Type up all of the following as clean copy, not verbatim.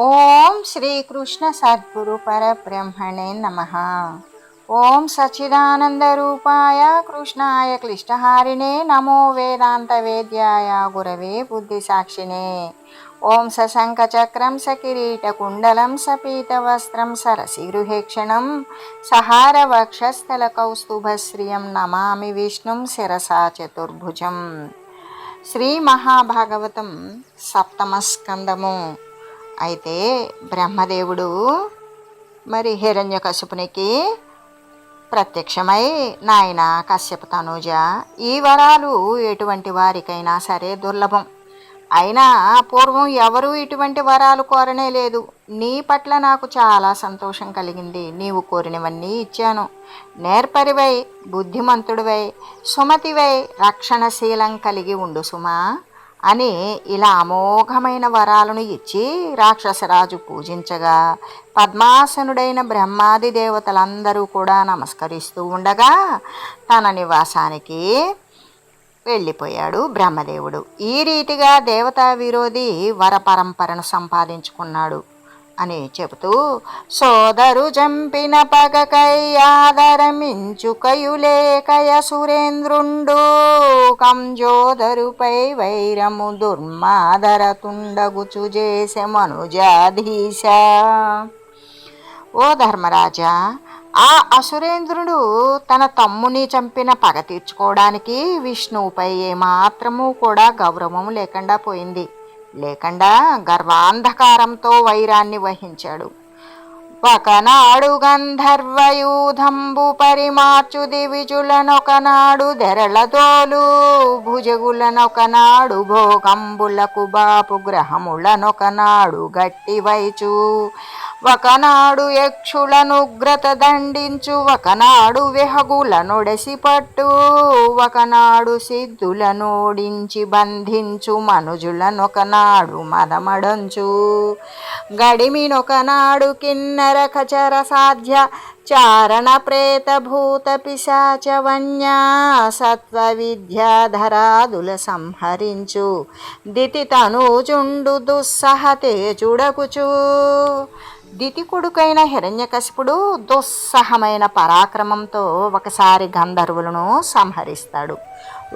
ఓం శ్రీకృష్ణ సద్గురు పరబ్రహ్మణే నమః. ఓం సచ్చిదానంద రూపాయ కృష్ణాయ క్లిష్టహారిణే నమో వేదాంత వేద్యాయ గురవే బుద్ధి సాక్షిణే. ఓం సశంఖ చక్రం సకిరీట కుండలం సపీతవస్త్రం సరసిగృహేక్షణం సహార వక్షస్థల కౌస్తుభశ్రియం నమామి విష్ణుం శిరసా చతుర్భుజం. శ్రీ మహాభాగవతం సప్తమ స్కందము. అయితే బ్రహ్మదేవుడు మరి హిరణ్యకశిపునికి ప్రత్యక్షమై, నాయన కశ్యప తనూజ, ఈ వరాలు ఎటువంటి వారికైనా సరే దుర్లభం. అయినా పూర్వం ఎవరూ ఇటువంటి వరాలు కోరనే లేదు. నీ పట్ల నాకు చాలా సంతోషం కలిగింది. నీవు కోరినవన్నీ ఇచ్చాను. నేర్పరివై, బుద్ధిమంతుడివై, సుమతివై, రక్షణశీలం కలిగి ఉండు సుమా అని ఇలా అమోఘమైన వరాలను ఇచ్చి రాక్షసరాజు పూజించగా పద్మాసనుడైన బ్రహ్మాది దేవతలందరూ కూడా నమస్కరిస్తూ ఉండగా తన నివాసానికి వెళ్ళిపోయాడు బ్రహ్మదేవుడు. ఈ రీతిగా దేవతా విరోధి వరపరంపరను సంపాదించుకున్నాడు అని చెబుతూ, సోదరు జంపిన పగకై ఆదరమించుకయులేకయ సురేంద్రుండు కంజోదరుపై వైరము దుర్మాదరతుండగుచు చేసె మనుజాధీశ. ఓ ధర్మరాజా, ఆ అసురేంద్రుడు తన తమ్ముని చంపిన పగ తీర్చుకోవడానికి విష్ణువుపై ఏమాత్రము కూడా గౌరవం లేకుండా పోయింది. లేకుండా గర్వాంధకారంతో వైరాన్ని వహించాడు. ఒకనాడు గంధర్వయూధంబు పరిమార్చు దివిజులనొకనాడు దెరళదోలు భుజగులనొకనాడు భోగంబులకు బాపు గ్రహములనొకనాడు గట్టి వైచు ఒకనాడు యక్షులనుగ్రత దండించు ఒకనాడు విహగులనొడసి పట్టు ఒకనాడు సిద్ధులనోడించి బంధించు మనుజులనొకనాడు మదమడంచు గడిమినొకనాడు కిన్నర ఖచర సాధ్య చారణ ప్రేత భూత పిశాచ వన్యా సత్వ విద్యాధరాదుల సంహరించు దితి తనూజుండు దుస్సహ తేజుడకుచు. దితి కొడుకైన హిరణ్యకశిపుడు దుస్సహమైన పరాక్రమంతో ఒకసారి గంధర్వులను సంహరిస్తాడు,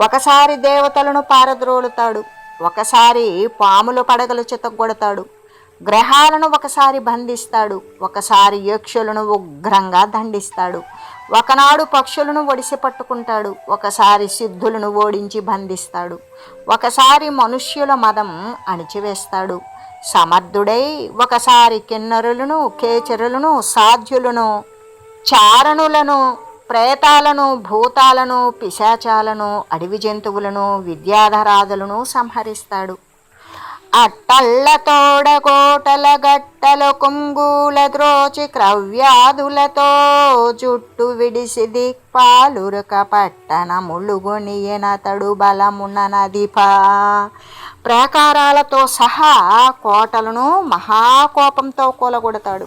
ఒకసారి దేవతలను పారద్రోలుతాడు, ఒకసారి పాముల పడగలు చితగొడతాడు, గ్రహాలను ఒకసారి బంధిస్తాడు, ఒకసారి యక్షులను ఉగ్రంగా దండిస్తాడు, ఒకనాడు పక్షులను ఒడిసి పట్టుకుంటాడు, ఒకసారి సిద్ధులను ఓడించి బంధిస్తాడు, ఒకసారి మనుష్యుల మదం అణిచివేస్తాడు. సమర్థుడై ఒకసారి కిన్నరులను, కేచరులను, సాధ్యులను, చారణులను, ప్రేతాలను, భూతాలను, పిశాచాలను, అడవి జంతువులను, విద్యాధరాదులను సంహరిస్తాడు. అట్టల్ల తోడకోటల గట్టల కొంగుల ద్రోచి క్రవ్యాధులతో జుట్టు విడిసి దిక్పాలురక పట్టణములుగొనియనతడు బలమున నదిపా. ప్రాకారాలతో సహా కోటలను మహాకోపంతో కూలగొడతాడు.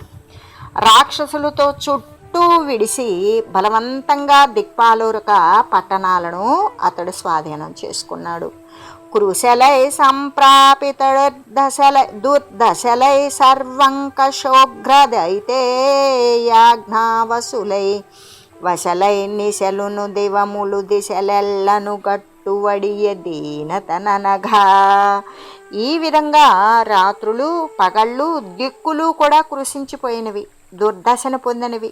రాక్షసులతో చుట్టూ విడిసి బలవంతంగా దిక్పాలురక పట్టణాలను అతడు స్వాధీనం చేసుకున్నాడు. క్రుశలై దుర్దశలై సర్వంకశోగ్రదైతే యాజ్ఞావసులై వశలై నిశలును దివములు దిశలెల్లను గట్టువడియ దీనతననఘా. ఈ విధంగా రాత్రులు పగళ్ళు దిక్కులు కూడా కృషించిపోయినవి, దుర్దశను పొందినవి,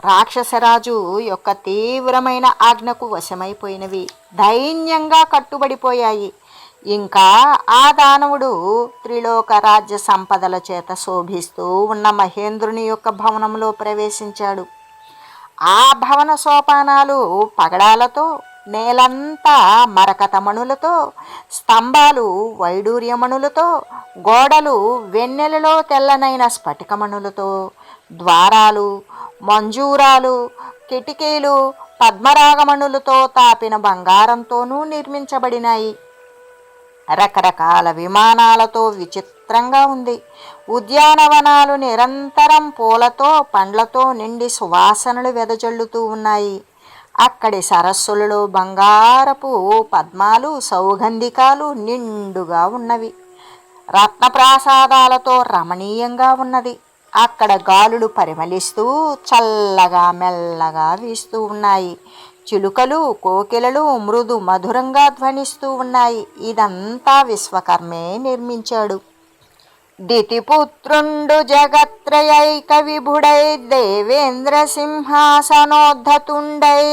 రాక్షసరాజు యొక్క తీవ్రమైన ఆజ్ఞకు వశమైపోయినవి, దైన్యంగా కట్టుబడిపోయాయి. ఇంకా ఆ దానవుడు త్రిలోక రాజ్య సంపదల చేత శోభిస్తూ ఉన్న మహేంద్రుని యొక్క భవనంలో ప్రవేశించాడు. ఆ భవన సోపానాలు పగడాలతో, నేలంతా మరకతమణులతో, స్తంభాలు వైడూర్యమణులతో, గోడలు వెన్నెలలో తెల్లనైన స్ఫటికమణులతో, ద్వారాలు మంజూరాలు, కిటికీలు పద్మరాగమణులతో తాపిన బంగారంతోనూ నిర్మించబడినాయి. రకరకాల విమానాలతో విచిత్రంగా ఉంది. ఉద్యానవనాలు నిరంతరం పూలతో, పండ్లతో నిండి సువాసనలు వెదజల్లుతూ ఉన్నాయి. అక్కడి సరస్సులలో బంగారపు పద్మాలు, సౌగంధికాలు నిండుగా ఉన్నవి. రత్నప్రాసాదాలతో రమణీయంగా ఉన్నది. అక్కడ గాలులు పరిమళిస్తూ చల్లగా మెల్లగా వీస్తూ ఉన్నాయి. చిలుకలు కోకిలలు మృదు మధురంగా ధ్వనిస్తూ ఉన్నాయి. ఇదంతా విశ్వకర్మే నిర్మించాడు. దితిపుత్రుండు జగత్రయైక విభుడై దేవేంద్ర సింహాసనోద్ధతుండై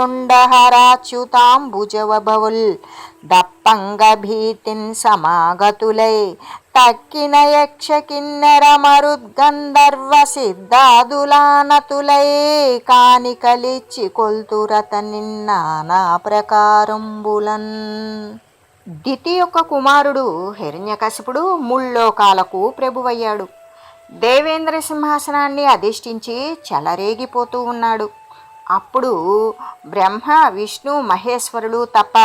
ఉండహరాచ్యుతాంబుజవభవుల్ దప్పంగ భీతిన్ సమాగతులై తక్కిన యక్ష కిన్నెర మరుద్గంధర్వ సిద్ధాదులానతులై కానికలిచ్చి కొల్తురత నిన్నానా ప్రకారంబులన్. దితి యొక్క కుమారుడు హిరణ్యకశిపుడు ముల్లోకాలకు ప్రభువయ్యాడు. దేవేంద్ర సింహాసనాన్ని అధిష్ఠించి చెలరేగిపోతూ ఉన్నాడు. అప్పుడు బ్రహ్మ విష్ణు మహేశ్వరులు తప్ప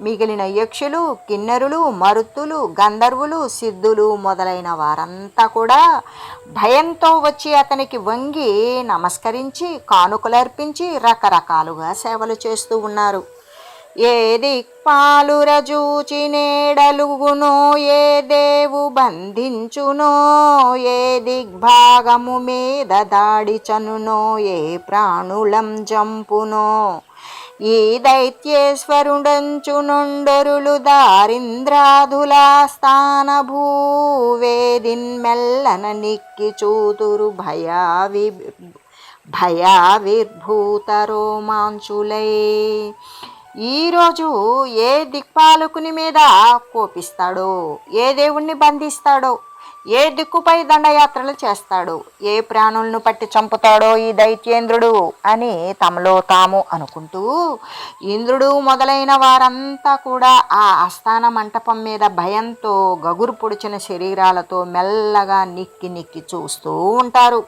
మిగిలిన యక్షులు కిన్నెరులు మరుత్తులు గంధర్వులు సిద్ధులు మొదలైన వారంతా కూడా భయంతో వచ్చి అతనికి వంగి నమస్కరించి కానుకలర్పించి రకరకాలుగా సేవలు చేస్తూ ఉన్నారు. ఏ దిక్పాలురజూచి నేడలుగునో ఏ దేవు బంధించునో ఏ దిగ్భాగము మీద దాడి చనునో ఏ ప్రాణులం జంపునో ఈ దైత్యేశ్వరుడంచునుండొరులు దారింద్రాధులా స్థాన భూవేదిన్మెల్లన నిక్కి చూతురు భయావిర్భూత రోమాంచులై. ఈరోజు ఏ దిక్పాలకుని మీద కోపిస్తాడో, ఏ దేవుణ్ణి బంధిస్తాడో, ఏ దిక్కుపై దండయాత్రలు చేస్తాడో, ఏ ప్రాణులను పట్టి చంపుతాడో ఈ దైత్యేంద్రుడు అని తమలో తాము అనుకుంటూ ఇంద్రుడు మొదలైన వారంతా కూడా ఆ ఆస్థాన మంటపం మీద భయంతో గగురు పొడిచిన శరీరాలతో మెల్లగా నిక్కి నిక్కి చూస్తూ ఉంటారు.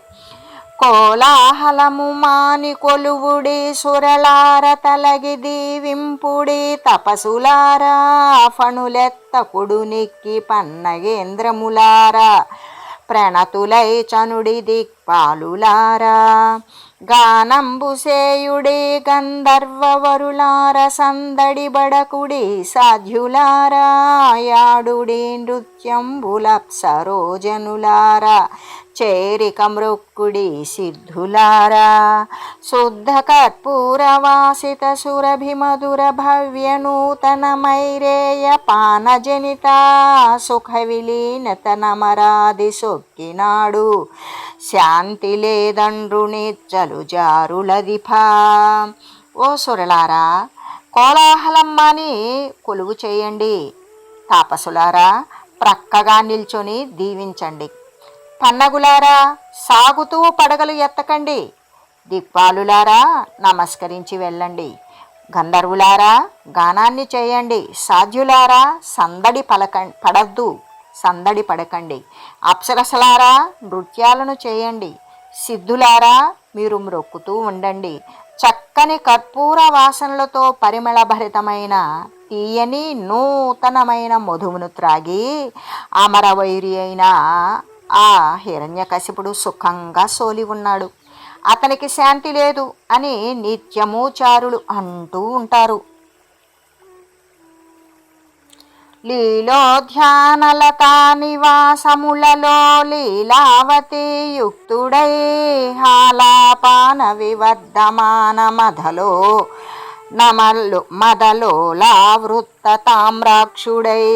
కోలాహలము మాని కొలువుడి సురలార తలగి దీవింపుడి తపసులారా ఫణులెత్తకుడు నిక్కి పన్నగేంద్రములారా ప్రణతులై చనుడి దిక్పాలులారా గానంబుసేయుడి గంధర్వవరులార సందడి బడకుడి సాధ్యులారా యాడుడి నృత్యంబులప్సరోజనులారా చేరిక మృక్కుడి సిద్ధులారా శుద్ధ కర్పూరవాసిత సురభిమధుర భవ్య నూతన మైరేయ పానజనిత సుఖ విలీనత నమరాది సొక్కినాడు శాంతి లేదండ్రునిచ్చలు జారులదిఫా. ఓ సురలారా, కోలాహలం మాని కొలువు చేయండి. తాపసులారా, ప్రక్కగా నిల్చొని దీవించండి. పన్నగులారా, సాగుతూ పడగలు ఎత్తకండి. దిక్పాలులారా, నమస్కరించి వెళ్ళండి. గంధర్వులారా, గానాన్ని చేయండి. సాధ్యులారా, సందడి పడకండి. అప్సరసలారా, నృత్యాలను చేయండి. సిద్ధులారా, మీరు మ్రొక్కుతూ ఉండండి. చక్కని కర్పూర వాసనలతో పరిమళభరితమైన తీయని నూతనమైన మధువును త్రాగి అమరవైరి అయిన ఆ హిరణ్యకశిపుడు సుఖంగా సోలి ఉన్నాడు. అతనికి శాంతి లేదు అని నిత్యము చారులు అంటూ ఉంటారు. లీలోధ్యానలతా నివాసములలో లీలావతి యుక్తుడై హాలాపాన వివర్ధమాన మదలోలావృత్త తామ్రాక్షుడై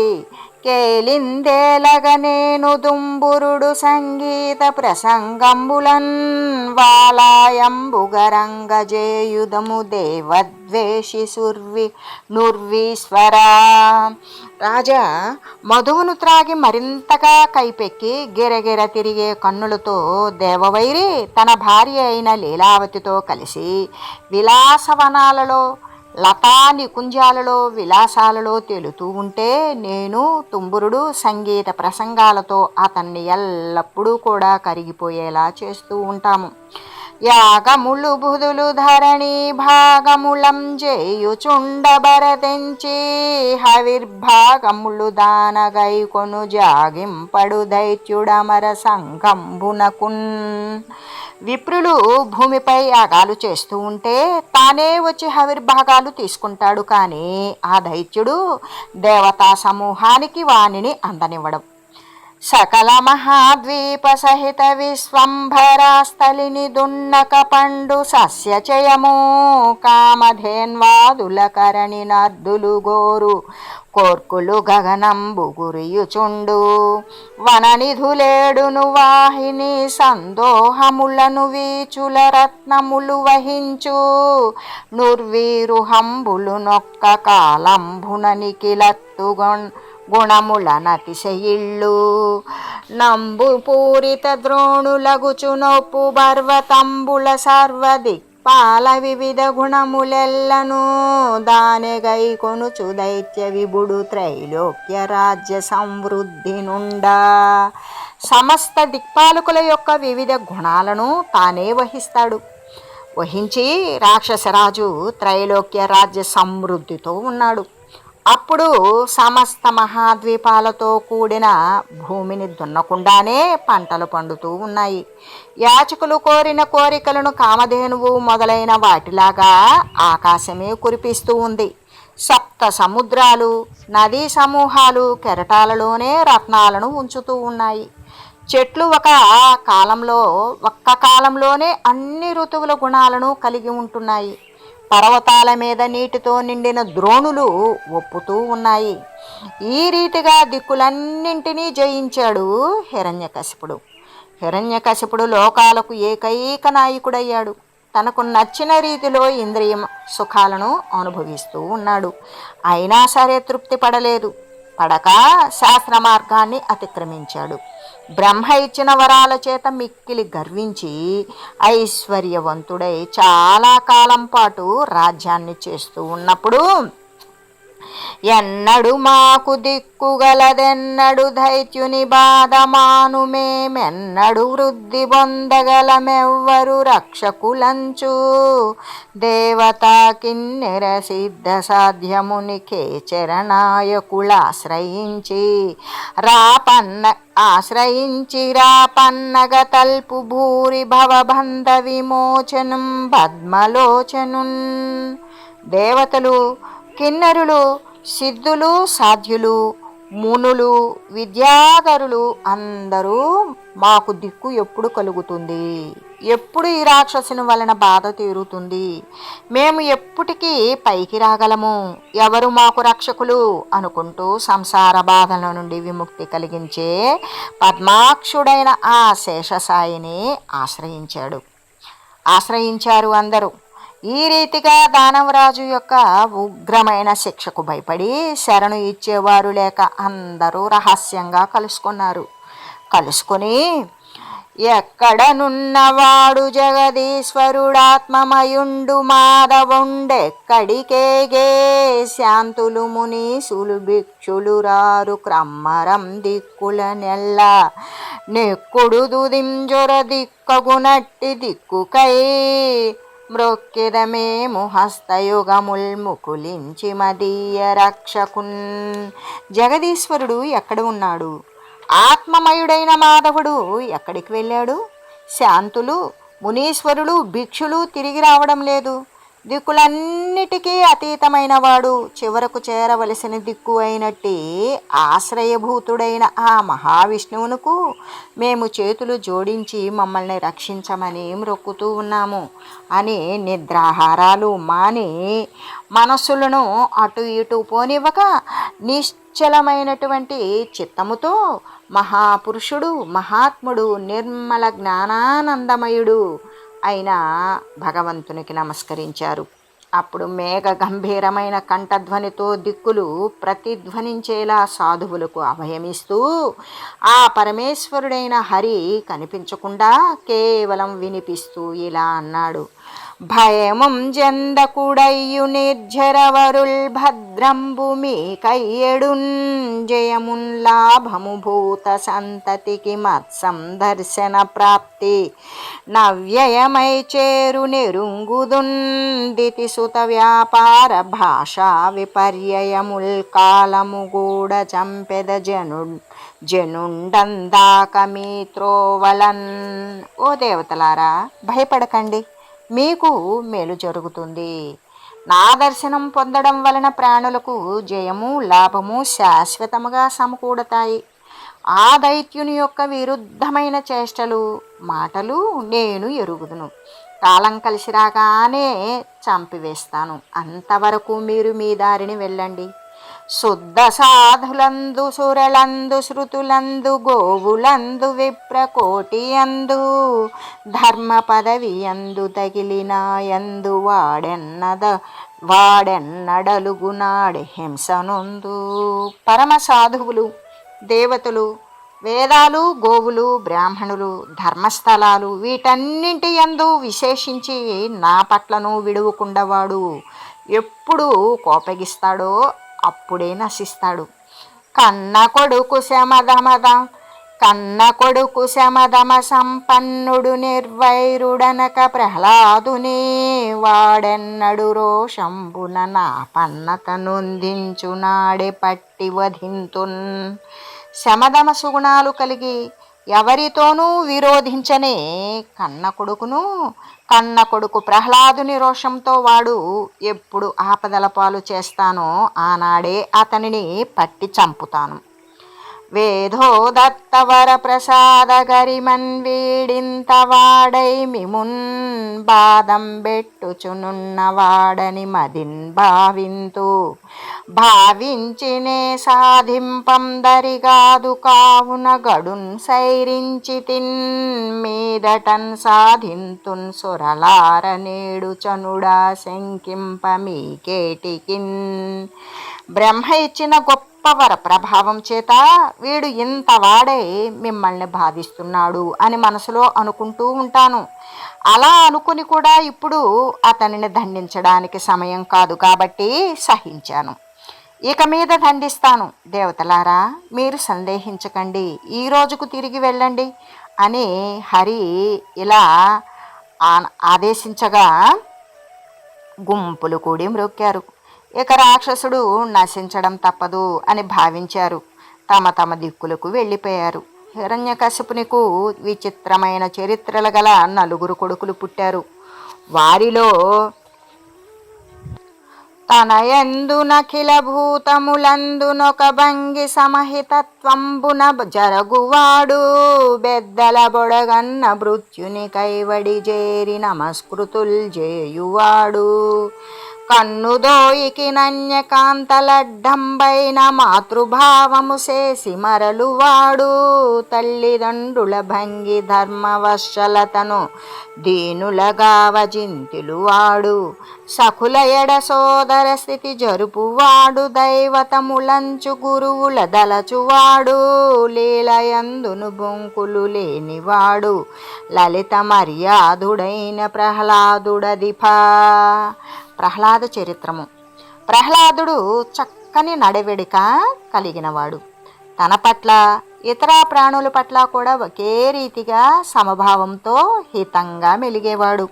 కేలిందేలగనేను దుంబురుడు సంగీత ప్రసంగంబులన్ వాలాయంబుగరంగజేయుధము దేవద్వేషి నుర్వీశ్వరా. రాజా మధువును త్రాగి మరింతగా కైపెక్కి గిరగిర తిరిగే కన్నులతో దేవవైరి తన భార్య అయిన లీలావతితో కలిసి విలాసవనాలలో లతా నికుంజాలలో విలాసాలలో తేలుతూ ఉంటే నేను తుంబురుడు సంగీత ప్రసంగాలతో అతన్ని ఎల్లప్పుడూ కూడా కరిగిపోయేలా చేస్తూ ఉంటాము. యాగములు బుధులు ధరణి భాగములం చేయుచుండబరదెంచి హవిర్భాగములు దానగై కొను జాగింపడు దైత్యుడమర సంగంబునకున్. విప్రులు భూమిపై యాగాలు చేస్తూ ఉంటే తానే వచ్చి హవిర్భాగాలు తీసుకుంటాడు. కానీ ఆ దైత్యుడు దేవతా సమూహానికి వాణిని అందనివ్వడం. సకల మహాద్వీప సహిత విశ్వంభరాస్థలిని దున్నక పండు సస్యచయము కామధేన్వాదుల కరణి నద్దులు గోరు కోర్కులు గగనంబు గురియుచుండు వననిధులేడును వాహిని సందోహములను వీచుల రత్నములు వహించు నుర్వీరుహంబులు నొక్క కాలంభున నిఖిలత్తుగొన్ గుణముల నతిశయిళ్ళు నంబు పూరిత ద్రోణులగుచు నొప్పు పర్వతంబుల సర్వదిక్పాల వివిధ గుణములెల్లను దానెగై కొనుచు దైత్య విభుడు త్రైలోక్య రాజ్య సమృద్ధి నుండా సమస్త దిక్పాలకుల యొక్క వివిధ గుణాలను తానే వహిస్తాడు. వహించి రాక్షసరాజు త్రైలోక్య రాజ్య సమృద్ధితో ఉన్నాడు. అప్పుడు సమస్త మహాద్వీపాలతో కూడిన భూమిని దున్నకుండానే పంటలు పండుతూ ఉన్నాయి. యాచకులు కోరిన కోరికలను కామధేనువు మొదలైన వాటిలాగా ఆకాశమే కురిపిస్తూ ఉంది. సప్త సముద్రాలు, నదీ సమూహాలు కెరటాలలోనే రత్నాలను ఉంచుతూ ఉన్నాయి. చెట్లు ఒక్క కాలంలోనే అన్ని ఋతువుల గుణాలను కలిగి ఉంటున్నాయి. పర్వతాల మీద నీటితో నిండిన ద్రోణులు ఒప్పుతూ ఉన్నాయి. ఈ రీతిగా దిక్కులన్నింటినీ జయించాడు హిరణ్యకశిపుడు. హిరణ్యకశిపుడు లోకాలకు ఏకైక నాయకుడయ్యాడు. తనకు నచ్చిన రీతిలో ఇంద్రియ సుఖాలను అనుభవిస్తూ ఉన్నాడు. అయినా సరే తృప్తి పడక శాస్త్ర మార్గాన్ని అతిక్రమించాడు. బ్రహ్మ ఇచ్చిన వరాల చేత మిక్కిలి గర్వించి ఐశ్వర్యవంతుడై చాలా కాలం పాటు రాజ్యాన్ని చేస్తూ ఉన్నప్పుడు ఎన్నడు మాకు దిక్కుగలదెన్నడు దైత్యుని బాధమాను మేమెన్నడు వృద్ధి పొందగలమెవ్వరు రక్షకులంచు దేవతా కిన్నెర సిద్ధ సాధ్యముని చరణాయకులాశ్రయించి రాపన్నగ తల్పు భూరి భవబంధ విమోచనం పద్మలోచనున్ దేవతలు, కిన్నరులు, సిద్ధులు, సాధ్యులు, మునులు, విద్యాధరులు అందరూ మాకు దిక్కు ఎప్పుడు కలుగుతుంది, ఎప్పుడు ఈ రాక్షసుని వలన బాధ తీరుతుంది, మేము ఎప్పటికీ పైకి రాగలము, ఎవరు మాకు రక్షకులు అనుకుంటూ సంసార బాధల నుండి విముక్తి కలిగించే పద్మాక్షుడైన ఆ శేషసాయిని ఆశ్రయించారు అందరూ. ఈ రీతిగా దానవరాజు యొక్క ఉగ్రమైన శిక్షకు భయపడి శరణు ఇచ్చేవారు లేక అందరూ రహస్యంగా కలుసుకొని ఎక్కడనున్నవాడు జగదీశ్వరుడాత్మమయుండు మాధవుండెక్కడికేగే శాంతులు మునీసులు భిక్షులు రారు క్రమ్మరం దిక్కుల నెల్ల నెక్కుడు దుదింజొర దిక్కగునట్టి దిక్కుకై మ్రొక్కెదమేము హస్తయుగముల్ ముకులించి మదీయ రక్షకున్. జగదీశ్వరుడు ఎక్కడ ఉన్నాడు? ఆత్మమయుడైన మాధవుడు ఎక్కడికి వెళ్ళాడు? శాంతులు, మునీశ్వరులు, భిక్షులు తిరిగి రావడం లేదు. దిక్కులన్నిటికీ అతీతమైన వాడు, చివరకు చేరవలసిన దిక్కు అయినట్టి ఆశ్రయభూతుడైన ఆ మహావిష్ణువునకు మేము చేతులు జోడించి మమ్మల్ని రక్షించమని మొక్కుతూ ఉన్నాము అని నిద్రాహారాలు మాని మనస్సులను అటు ఇటు పోనివ్వక నిశ్చలమైనటువంటి చిత్తముతో మహాపురుషుడు, మహాత్ముడు, నిర్మల జ్ఞానానందమయుడు అయిన భగవంతునికి నమస్కరించారు. అప్పుడు మేఘ గంభీరమైన కంఠధ్వనితో దిక్కులు ప్రతిధ్వనించేలా సాధువులకు అభయమిస్తూ ఆ పరమేశ్వరుడైన హరి కనిపించకుండా కేవలం వినిపిస్తూ ఇలా అన్నాడు: భయముం జందకుడయ్యు నిర్జరవరుల్ భద్రంబు మీ కయ్యడున్ జయమున్ లాభము భూత సంతతికి మత్సం దర్శన ప్రాప్తి నవ్యయమై చేరు నెరుంగుదున్ దితిసుత వ్యాపార భాషా విపర్యయముల్ కాలము గూడ చంపెద జనుండందాక మీ త్రోవలన్. ఓ దేవతలారా, భయపడకండి, మీకు మేలు జరుగుతుంది. నా దర్శనం పొందడం వలన ప్రాణులకు జయము లాభము శాశ్వతముగా సమకూడతాయి. ఆ దైత్యుని యొక్క విరుద్ధమైన చేష్టలు మాటలు నేను ఎరుగుదును. కాలం కలిసి రాగానే చంపివేస్తాను. అంతవరకు మీరు మీ దారిని వెళ్ళండి. శుద్ధ సాధులందు సురలందు శృతులందు గోవులందు విప్రకోటి అందు ధర్మ పదవి అందు తగిలిన యందు వాడెన్నడలుగునాడే హింసనుందు. పరమ సాధువులు, దేవతలు, వేదాలు, గోవులు, బ్రాహ్మణులు, ధర్మస్థలాలు వీటన్నింటి యందు విశేషించి నా పట్లను విడువకుండా వాడు ఎప్పుడు కోపగిస్తాడో అప్పుడే నశిస్తాడు. కన్న కొడుకు శమదమ సంపన్నుడు నిర్వైరుడనక ప్రహ్లాదుని వాడెన్నడు రోషంబున నా పన్నత నొందించునాడే పట్టి వధింతున్. శమదమ సుగుణాలు కలిగి ఎవరితోనూ విరోధించనే కన్న కొడుకు ప్రహ్లాదుని రోషంతో వాడు ఎప్పుడు ఆపదల పాలు చేస్తానో ఆనాడే అతనిని పట్టి చంపుతాను. వేదోదత్తవర ప్రసాద గరిమన్ వీడింత వాడై మిమున్ బాదం బెట్టుచునున్నవాడని మదిన్ భావించినే సాధింపం దరిగాదు కావున గడున్ సైరించి తిన్ మీదటన్ సాధింతున్ సురలార నేడు చనుడా శంకింప మీకేటికిన్. బ్రహ్మ ఇచ్చిన గొప్ప వర ప్రభావం చేత వీడు ఇంత వాడే మిమ్మల్ని బాధిస్తున్నాడు అని మనసులో అనుకుంటూ ఉంటాను. అలా అనుకుని కూడా ఇప్పుడు అతనిని దండించడానికి సమయం కాదు కాబట్టి సహించాను. ఇక మీద దండిస్తాను. దేవతలారా, మీరు సందేహించకండి, ఈ రోజుకు తిరిగి వెళ్ళండి అని హరి ఇలా ఆదేశించగా గుంపులు కూడి మ్రొక్కారు. ఇక రాక్షసుడు నశించడం తప్పదు అని భావించారు. తమ తమ దిక్కులకు వెళ్ళిపోయారు. హిరణ్యకశిపునికు విచిత్రమైన చరిత్రలు గల 4 కొడుకులు పుట్టారు. వారిలో తనయందు నఖిల భూతములందునొక భంగి సమహితత్వంబున జరగువాడు బెద్దల బొడగన్న భృత్యుని కైవడి చేరి నమస్కృతుల్ చేయువాడు. కన్నుదోయికి నన్యకాంతలడ్డంబైన మాతృభావము చేసి మరలువాడు. తల్లిదండ్రుల భంగి ధర్మవశలతను దీనులగా వజింతిలువాడు. సఖుల ఎడ సోదర స్థితి జరుపువాడు. దైవతములంచు గురువుల దలచువాడు. లీలయందును బొంకులు లేనివాడు. లలిత మర్యాదుడైన ప్రహ్లాదుడదిపా. ప్రహ్లాద చరిత్రము. ప్రహ్లాదుడు చక్కని నడవడిక కలిగినవాడు. తన పట్ల ఇతర ప్రాణుల పట్ల కూడా ఒకే రీతిగా సమభావంతో హితంగా మెలిగేవాడు.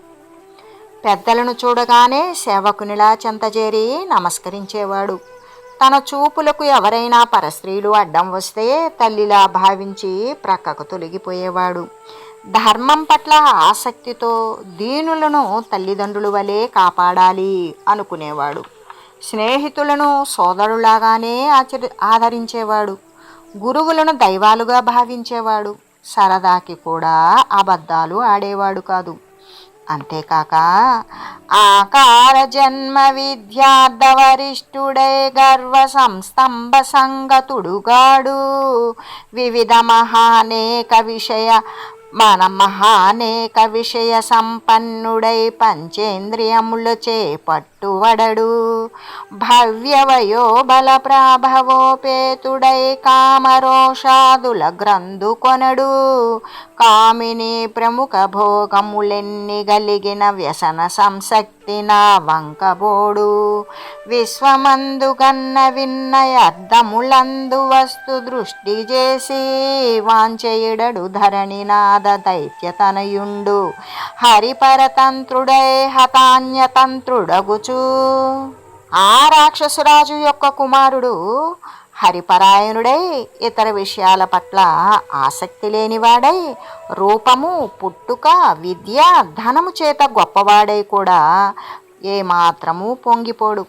పెద్దలను చూడగానే సేవకునిలా చెంతజేరి నమస్కరించేవాడు. తన చూపులకు ఎవరైనా పరస్త్రీలు అడ్డం వస్తే తల్లిలా భావించి ప్రక్కకు తొలగిపోయేవాడు. ధర్మం పట్ల ఆసక్తితో దీనులను తల్లిదండ్రుల వలె కాపాడాలి అనుకునేవాడు. స్నేహితులను సోదరులాగానే ఆదరించేవాడు. గురువులను దైవాలుగా భావించేవాడు. సరదాకి కూడా అబద్ధాలు ఆడేవాడు కాదు. అంతేకాక ఆకార జన్మ విద్యార్థవరిష్ఠుడై గర్వ సంస్తంభ సంగతుడుగాడు. వివిధ మహానేక విషయ సంపన్నుడై పంచేంద్రియములచే పట్టువడడు. భవ్యవయో బల ప్రాభవోపేతుడై కామరోషాదుల గ్రంథు కొనడు. కామిని ప్రముఖ భోగములెన్ని గలిగిన వ్యసన సంసక్తి నా వంకబోడు. విశ్వమందు గన్న విన్నయ అర్థములందు వస్తు దృష్టి చేసి వాంచెయుడడు ధరణినాథ దైత్యతనయుండు. హరిపరతంత్రుడై హతాన్యతంత్రుడగుచు. ఆ రాక్షసురాజు యొక్క కుమారుడు హరిపరాయణుడై ఇతర విషయాల పట్ల ఆసక్తి లేనివాడై రూపము, పుట్టుక, విద్య, ధనము చేత గొప్పవాడై కూడా ఏమాత్రము పొంగిపోడు.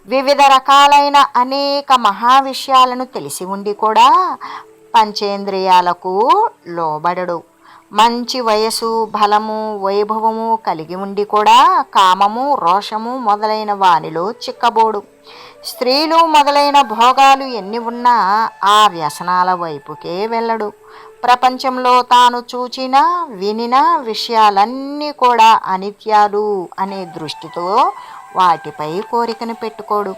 వివిధ రకాలైన అనేక మహావిషయాలను తెలిసి ఉండి కూడా పంచేంద్రియాలకు లోబడడు. మంచి వయసు, బలము, వైభవము కలిగి ఉండి కూడా కామము, రోషము మొదలైన వానిలో చిక్కబోడు. స్త్రీలు మొదలైన భోగాలు ఎన్ని ఉన్నా ఆ వ్యసనాల వైపుకే వెళ్ళడు. ప్రపంచంలో తాను చూచిన వినిన విషయాలన్నీ కూడా అనిత్యాలు అనే దృష్టితో వాటిపై కోరికను పెట్టుకోడు.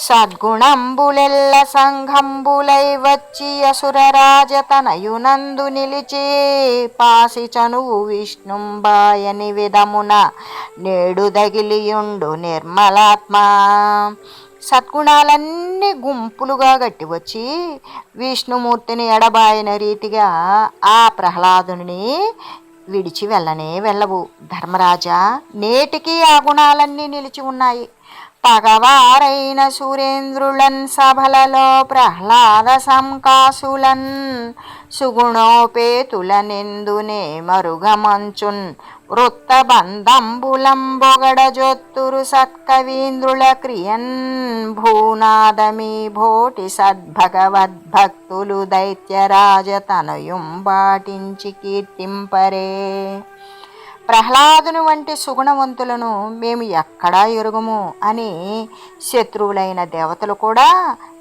సద్గుణంబులెల్ల సంఘంబులై వచ్చి అసురరాజతనయునందు నిలిచే పాసి చనువు విష్ణుంబాయని విధమున నేడు దగిలియుండు నిర్మలాత్మ. సద్గుణాలన్నీ గుంపులుగా గట్టి వచ్చి విష్ణుమూర్తిని ఎడబాయిన రీతిగా ఆ ప్రహ్లాదుని విడిచి వెళ్ళవు. ధర్మరాజా, నేటికి ఆ గుణాలన్నీ నిలిచి ఉన్నాయి. పగవారైన సురేంద్రులన్ సభలలో ప్రహ్లాద సంకాసులన్ సుగుణోపేతులనెందునే మరుగమంచున్ వృత్తబంధంబులంబొగడజొత్తురు సత్కవీంద్రుల క్రియన్ భూనాదమీ భోటి సద్భగవద్భక్తులు దైత్యరాజ తనయుం బాటించి కీర్తింపరే. ప్రహ్లాదుని వంటి సుగుణవంతులను మేము ఎక్కడా ఎరుగము అని శత్రువులైన దేవతలు కూడా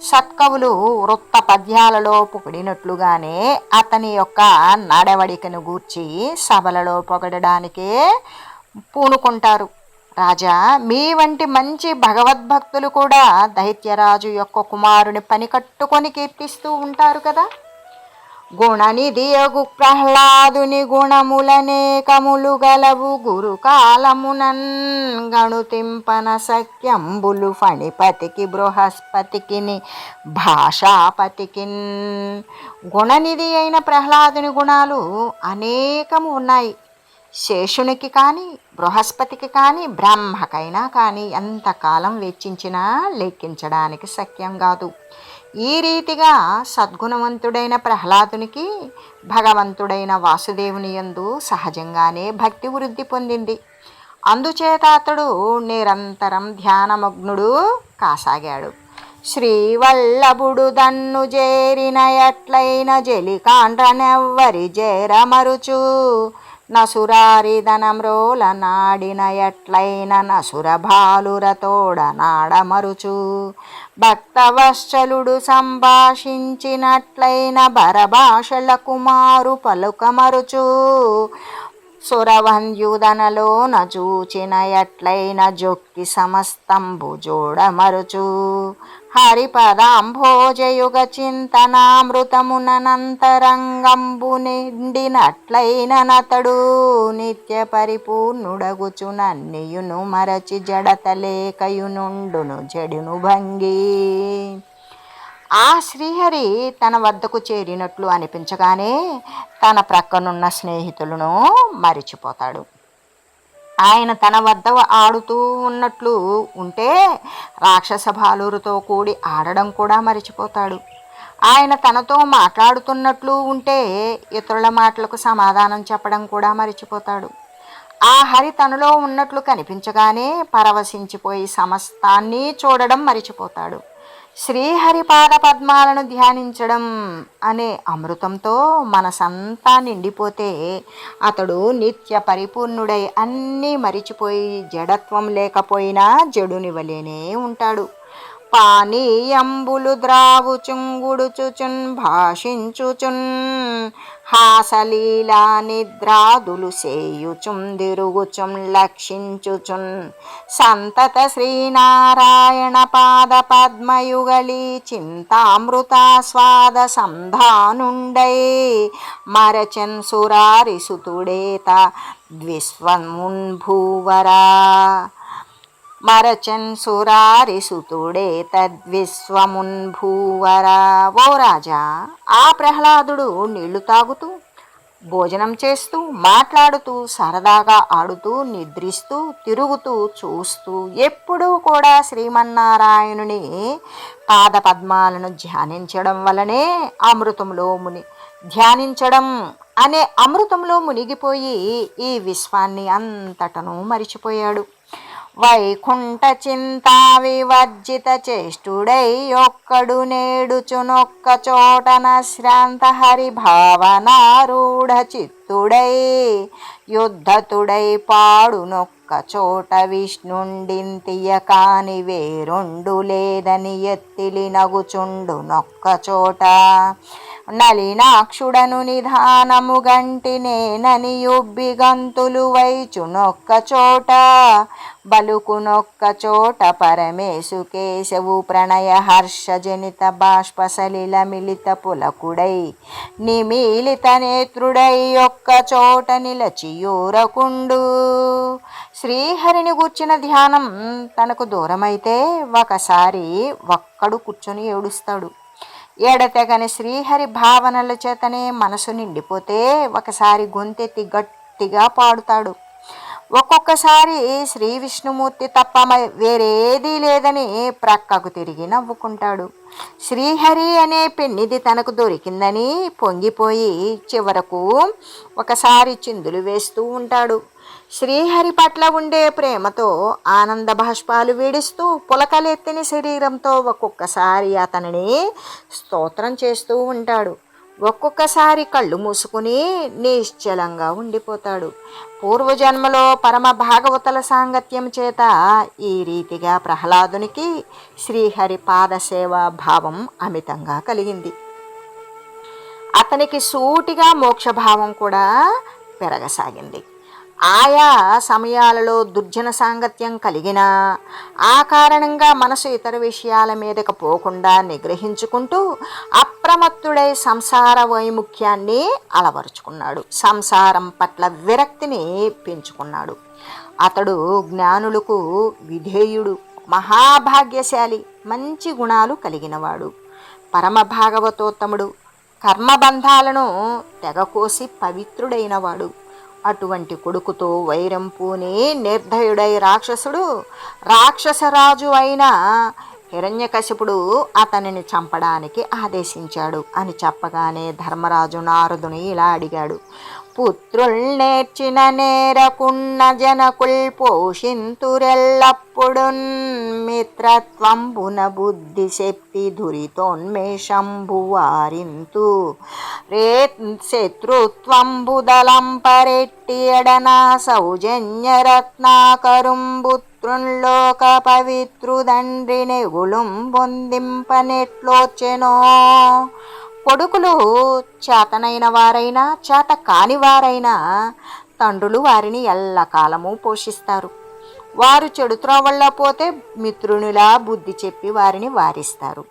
సత్కవులు వృత్త పద్యాలలో పొగిడినట్లుగానే అతని యొక్క నడవడికను గూర్చి సభలలో పొగడడానికే పూనుకుంటారు. రాజా, మీ వంటి మంచి భగవద్భక్తులు కూడా దైత్యరాజు యొక్క కుమారుని పని కట్టుకొని కీర్తిస్తూ ఉంటారు కదా. గుణనిధియగు ప్రహ్లాదుని గుణములనేకములు గలవు గురుకాలమునన్ గణుతింపన సఖ్యంబులు ఫణిపతికి బృహస్పతికిని భాషాపతికిన్. గుణనిధి అయిన ప్రహ్లాదుని గుణాలు అనేకము ఉన్నాయి. శేషునికి కానీ బృహస్పతికి కానీ బ్రహ్మకైనా కానీ ఎంతకాలం వెచ్చించినా లెక్కించడానికి శక్యం కాదు. ఈ రీతిగా సద్గుణవంతుడైన ప్రహ్లాదునికి భగవంతుడైన వాసుదేవుని యందు సహజంగానే భక్తి వృద్ధి పొందింది. అందుచేత అతడు నిరంతరం ధ్యానమగ్నుడు కాసాగాడు. శ్రీవల్లభుడు దన్ను చేరిన ఎట్లైన జలికాండ్రనెవ్వరి చేరమరుచు నసురారిదనమ్రోల నాడిన ఎట్లైన నసుర భాలురతోడ నాడమరుచు భక్తవశ్చలుడు సంభాషించినట్లైన భరభాషల కుమారు పలుకమరుచు సురవంద్యుదనలోన చూచిన ఎట్లైన జొక్కి సమస్తంబు జోడమరుచు హరిపదాంభోజయుగ చింతనామృతమునంతరంగంబు నిండినట్లైన నతడు నిత్య పరిపూర్ణుడగుచు నన్నియును మరచి జడతలేకయునుండును జడును భంగి. ఆ శ్రీహరి తన వద్దకు చేరినట్లు అనిపించగానే తన ప్రక్కనున్న స్నేహితులను మరిచిపోతాడు. ఆయన తన వద్ద ఆడుతూ ఉన్నట్లు ఉంటే రాక్షస బాలురుతో కూడి ఆడడం కూడా మరిచిపోతాడు. ఆయన తనతో మాట్లాడుతున్నట్లు ఉంటే ఇతరుల మాటలకు సమాధానం చెప్పడం కూడా మరిచిపోతాడు. ఆ హరి తనలో ఉన్నట్లు కనిపించగానే పరవశించిపోయి సమస్తాన్ని చూడడం మరిచిపోతాడు. శ్రీహరిపాద పద్మాలను ధ్యానించడం అనే అమృతంతో మనసంతా నిండిపోతే అతడు నిత్య పరిపూర్ణుడై అన్నీ మరిచిపోయి జడత్వం లేకపోయినా జడుని వలెనే ఉంటాడు. పానీయంబులు ద్రావుచుంగుడుచుచున్ భాషించుచున్ హాసలీలా నిద్రాదులు సేయుచుందిరుగుచుం లక్షించుచున్ సంతత శ్రీనారాయణ పాద పద్మయుగళి చింతామృతాస్వాద సంధానుండై మరచన్ సురారిసుతుడేత ద్విస్వమున్భూవరా మరచన్ సురారిసుతుడే తద్విశ్వమున్భూవరా. ఓ రాజా, ఆ ప్రహ్లాదుడు నీళ్లు తాగుతూ భోజనం చేస్తూ మాట్లాడుతూ సరదాగా ఆడుతూ నిద్రిస్తూ తిరుగుతూ చూస్తూ ఎప్పుడూ కూడా శ్రీమన్నారాయణుని పాదపద్మాలను ధ్యానించడం వలనే ధ్యానించడం అనే అమృతంలో మునిగిపోయి ఈ విశ్వాన్ని అంతటను మరిచిపోయాడు. వైకుంఠ చింతా వివర్జిత చేష్టుడై ఒక్కడు నేడుచునొక్క చోటన శ్రాంత హరి భావనారూఢ చిత్తుడై యుద్ధతుడై పాడునొక్క చోట విష్ణుండింతియ కాని వేరొండు లేదని ఎత్తిలి నగుచుండు నొక్క చోట నలినాక్షుడను నిధానము గంటి నేనని యుబ్బి గంతులు వైచునొక్క చోట బలుకునొక్క చోట పరమేశు కేశవు ప్రణయ హర్ష జనిత బాష్ప సలిల మిలిత పులకుడై నిమీలిత నేత్రుడై ఒక్క చోట నిలచియూరకుండు. శ్రీహరిని గూర్చిన ధ్యానం తనకు దూరమైతే ఒకసారి ఒక్కడు కూర్చొని ఏడుస్తాడు. ఎడతెగని శ్రీహరి భావనల చేతనే మనసు నిండిపోతే ఒకసారి గొంతెత్తి గట్టిగా పాడుతాడు. ఒక్కొక్కసారి శ్రీ విష్ణుమూర్తి తప్ప వేరేదీ లేదని ప్రక్కకు తిరిగి నవ్వుకుంటాడు. శ్రీహరి అనే పెన్నిది తనకు దొరికిందని పొంగిపోయి చివరకు ఒకసారి చిందులు వేస్తూ ఉంటాడు. శ్రీహరి పట్ల ఉండే ప్రేమతో ఆనంద బాష్పాలు వీడిస్తూ పులకలెత్తిన శరీరంతో ఒక్కొక్కసారి అతనిని స్తోత్రం చేస్తూ ఉంటాడు. ఒక్కొక్కసారి కళ్ళు మూసుకుని నిశ్చలంగా ఉండిపోతాడు. పూర్వజన్మలో పరమ భాగవతుల సాంగత్యం చేత ఈ రీతిగా ప్రహ్లాదునికి శ్రీహరి పాదసేవా భావం అమితంగా కలిగింది. అతనికి సూటిగా మోక్షభావం కూడా పెరగసాగింది. ఆయా సమయాలలో దుర్జన సాంగత్యం కలిగినా ఆ కారణంగా మనసు ఇతర విషయాల మీదకు పోకుండా నిగ్రహించుకుంటూ అప్రమత్తుడై సంసార వైముఖ్యాన్ని అలవరుచుకున్నాడు. సంసారం పట్ల విరక్తిని పెంచుకున్నాడు. అతడు జ్ఞానులకు విధేయుడు, మహాభాగ్యశాలి, మంచి గుణాలు కలిగినవాడు, పరమ భాగవతోత్తముడు, కర్మబంధాలను తెగకోసి పవిత్రుడైనవాడు. అటువంటి కొడుకుతో వైరం పూని నిర్దయుడై రాక్షసరాజు అయిన హిరణ్యకశిపుడు అతనిని చంపడానికి ఆదేశించాడు అని చెప్పగానే ధర్మరాజు నారదుని ఇలా అడిగాడు: పుత్రుల్నేర్చిన నేరకున్న జనకుల్ పోషింతురెల్లప్పుడున్ మిత్రత్వంబున బుద్ధి చెప్పి దురితోన్మేషంబు వారింతు రే శత్రుత్వంబుదలం పరెట్టి ఎడనా సౌజన్యరత్నాకరుంబుత్రుల్లోక పవిత్రుదండ్రి నెగులుం పొందింపనెట్లోచెనో. కొడుకులు చేతనైన వారైనా చేత కాని వారైనా తండ్రులు వారిని ఎల్లకాలము పోషిస్తారు. వారు చెడు త్రోవల్లో పోతే మిత్రునిలా బుద్ధి చెప్పి వారిని వారిస్తారు.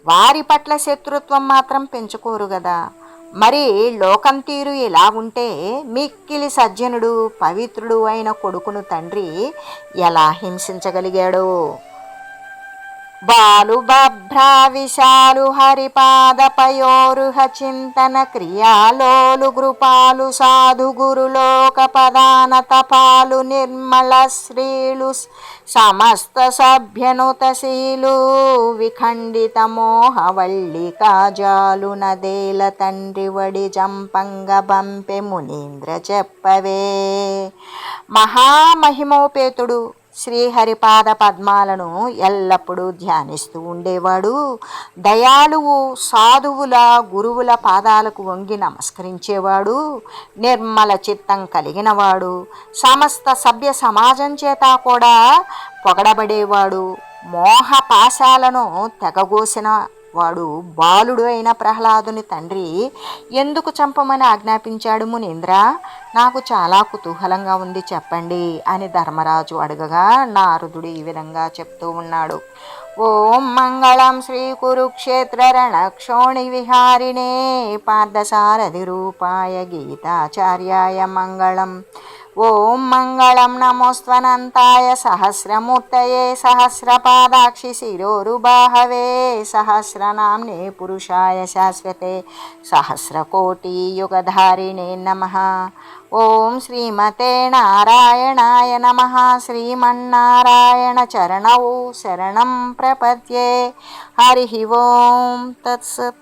వారి పట్ల శత్రుత్వం మాత్రం పెంచుకోరు గదా. మరి లోకం తీరు ఇలా ఉంటే మిక్కిలి సజ్జనుడు పవిత్రుడు అయిన కొడుకును తండ్రి ఎలా హింసించగలిగాడో. బాలు బభ్రా విశాలు హరిపాదపయోరుహ చింతన క్రియాలోలు కృపాలు సాధు గురులోక పదాన తపాలు నిర్మల శ్రీలు సమస్త సభ్యనుతశీలు విఖండిత మోహవల్లి కాజాలు నదేల తండ్రి వడి జంపంగ బంపె మునీంద్ర చెప్పవే. మహామహిమోపేతుడు శ్రీహరిపాద పద్మాలను ఎల్లప్పుడూ ధ్యానిస్తూ ఉండేవాడు. దయాళువు, సాధువుల గురువుల పాదాలకు వంగి నమస్కరించేవాడు. నిర్మల చిత్తం కలిగినవాడు. సమస్త సభ్య సమాజం చేత కూడా పొగడబడేవాడు. మోహ పాశాలను తెగగోసిన వాడు బాలుడు అయిన ప్రహ్లాదుని తండ్రి ఎందుకు చంపమని ఆజ్ఞాపించాడు మునీంద్ర? నాకు చాలా కుతూహలంగా ఉంది, చెప్పండి అని ధర్మరాజు అడగగా నారదుడు ఈ విధంగా చెప్తూ ఉన్నాడు: ఓం మంగళం శ్రీ కురుక్షేత్ర రణక్షోణి విహారిణే పార్థసారథి రూపాయ గీతాచార్యాయ మంగళం. ఓం మంగళం నమోస్త్వనంతాయ సహస్రమూర్తయే సహస్రపాదాక్షి శిరోరుబాహవే సహస్రనామ్నే పురుషాయ శాశ్వతే సహస్రకోటి యుగధారిణే నమః. ఓం శ్రీమతే నారాయణాయ నమః. శ్రీమన్నారాయణ చరణౌ శరణం ప్రపద్యే. హరి ఓం తత్సత్.